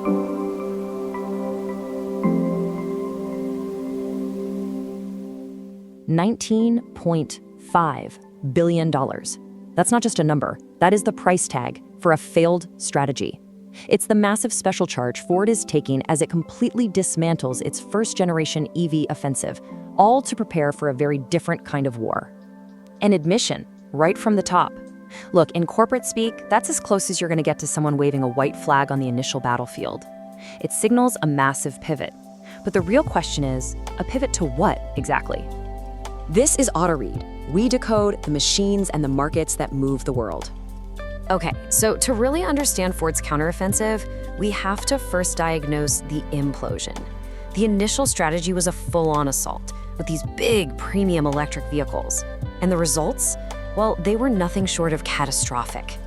$19.5 billion. That's not just a number, that is the price tag for a failed strategy. It's the massive special charge Ford is taking as it completely dismantles its first-generation EV offensive, all to prepare for a very different kind of war. An admission, right from the top. Look, in corporate speak, that's as close as you're going to get to someone waving a white flag on the initial battlefield. It signals a massive pivot. But the real question is, a pivot to what exactly? This is AutoRead. We decode the machines and the markets that move the world. Okay, so to really understand Ford's counteroffensive, we have to first diagnose the implosion. The initial strategy was a full-on assault with these big premium electric vehicles. And the results? Well, they were nothing short of catastrophic.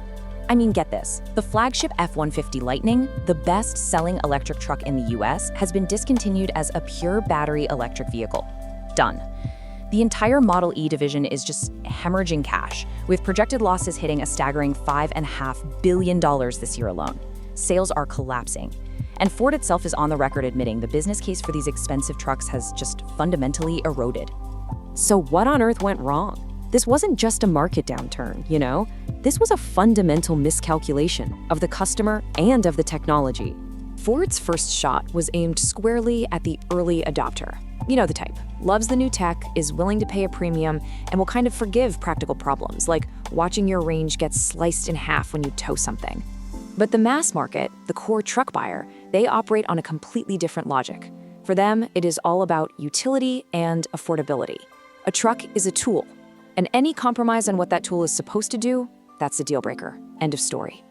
I mean, get this. The flagship F-150 Lightning, the best-selling electric truck in the US, has been discontinued as a pure battery electric vehicle. Done. The entire Model E division is just hemorrhaging cash, with projected losses hitting a staggering $5.5 billion this year alone. Sales are collapsing. And Ford itself is on the record admitting the business case for these expensive trucks has just fundamentally eroded. So what on earth went wrong? This wasn't just a market downturn, you know? This was a fundamental miscalculation of the customer and of the technology. Ford's first shot was aimed squarely at the early adopter. You know the type. Loves the new tech, is willing to pay a premium, and will kind of forgive practical problems, like watching your range get sliced in half when you tow something. But the mass market, the core truck buyer, they operate on a completely different logic. For them, it is all about utility and affordability. A truck is a tool, and any compromise on what that tool is supposed to do, that's a deal breaker. End of story.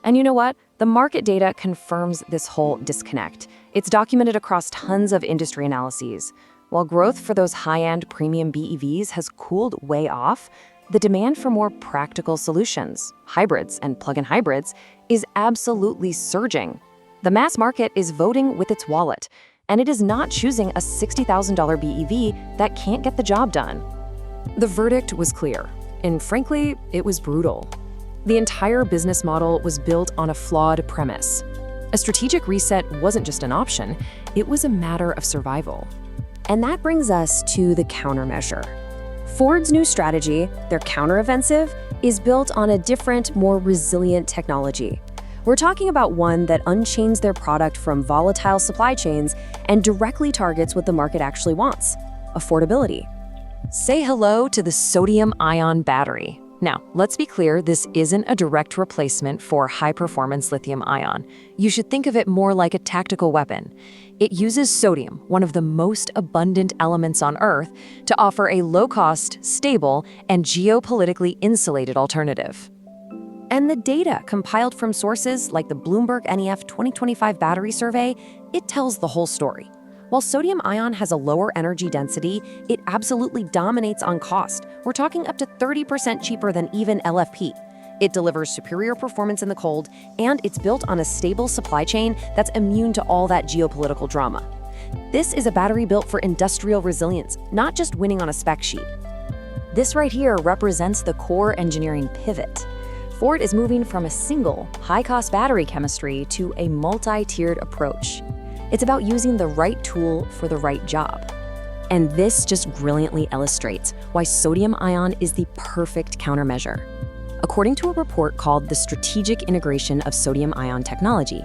And you know what? The market data confirms this whole disconnect. It's documented across tons of industry analyses. While growth for those high-end premium BEVs has cooled way off, the demand for more practical solutions, hybrids and plug-in hybrids, is absolutely surging. The mass market is voting with its wallet, and it is not choosing a $60,000 BEV that can't get the job done. The verdict was clear, and frankly, it was brutal. The entire business model was built on a flawed premise. A strategic reset wasn't just an option, it was a matter of survival. And that brings us to the countermeasure. Ford's new strategy, their counteroffensive, is built on a different, more resilient technology. We're talking about one that unchains their product from volatile supply chains and directly targets what the market actually wants: affordability. Say hello to the sodium-ion battery. Now, let's be clear, this isn't a direct replacement for high-performance lithium-ion. You should think of it more like a tactical weapon. It uses sodium, one of the most abundant elements on Earth, to offer a low-cost, stable, and geopolitically insulated alternative. And the data compiled from sources like the Bloomberg NEF 2025 battery survey, it tells the whole story. While sodium-ion has a lower energy density, it absolutely dominates on cost. We're talking up to 30% cheaper than even LFP. It delivers superior performance in the cold, and it's built on a stable supply chain that's immune to all that geopolitical drama. This is a battery built for industrial resilience, not just winning on a spec sheet. This right here represents the core engineering pivot. Ford is moving from a single, high-cost battery chemistry to a multi-tiered approach. It's about using the right tool for the right job. And this just brilliantly illustrates why sodium-ion is the perfect countermeasure. According to a report called The Strategic Integration of Sodium-Ion Technology,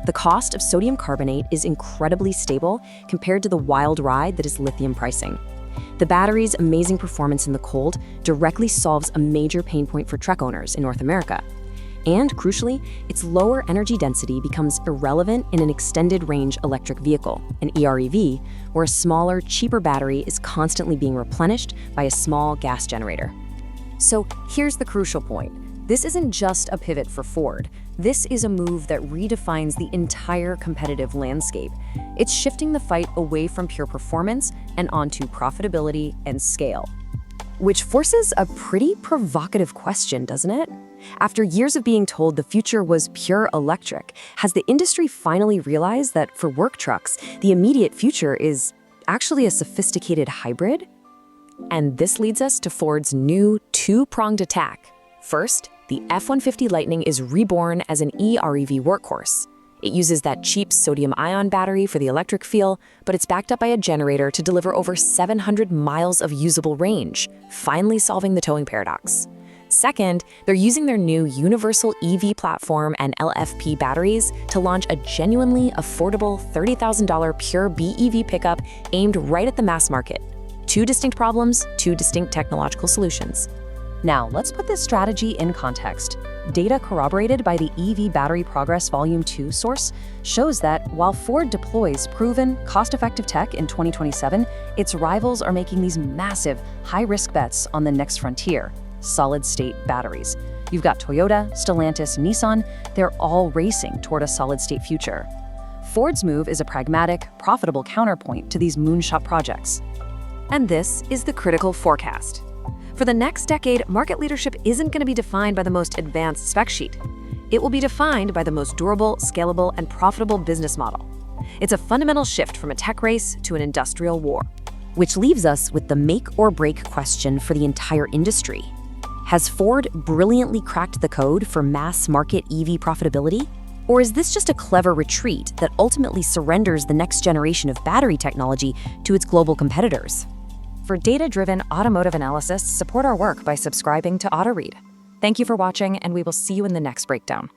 the cost of sodium carbonate is incredibly stable compared to the wild ride that is lithium pricing. The battery's amazing performance in the cold directly solves a major pain point for truck owners in North America. And crucially, its lower energy density becomes irrelevant in an extended-range electric vehicle, an EREV, where a smaller, cheaper battery is constantly being replenished by a small gas generator. So here's the crucial point. This isn't just a pivot for Ford. This is a move that redefines the entire competitive landscape. It's shifting the fight away from pure performance and onto profitability and scale. Which forces a pretty provocative question, doesn't it? After years of being told the future was pure electric, has the industry finally realized that for work trucks, the immediate future is actually a sophisticated hybrid? And this leads us to Ford's new two-pronged attack. First, the F-150 Lightning is reborn as an EREV workhorse. It uses that cheap sodium-ion battery for the electric feel, but it's backed up by a generator to deliver over 700 miles of usable range, finally solving the towing paradox. Second, they're using their new universal EV platform and LFP batteries to launch a genuinely affordable $30,000 pure BEV pickup aimed right at the mass market. Two distinct problems, two distinct technological solutions. Now, let's put this strategy in context. Data corroborated by the EV Battery Progress Volume 2 source shows that while Ford deploys proven, cost-effective tech in 2027, its rivals are making these massive, high-risk bets on the next frontier: solid-state batteries. You've got Toyota, Stellantis, Nissan. They're all racing toward a solid-state future. Ford's move is a pragmatic, profitable counterpoint to these moonshot projects. And this is the critical forecast. For the next decade, market leadership isn't going to be defined by the most advanced spec sheet. It will be defined by the most durable, scalable, and profitable business model. It's a fundamental shift from a tech race to an industrial war. Which leaves us with the make or break question for the entire industry. Has Ford brilliantly cracked the code for mass market EV profitability? Or is this just a clever retreat that ultimately surrenders the next generation of battery technology to its global competitors? For data-driven automotive analysis, support our work by subscribing to AutoRead. Thank you for watching, and we will see you in the next breakdown.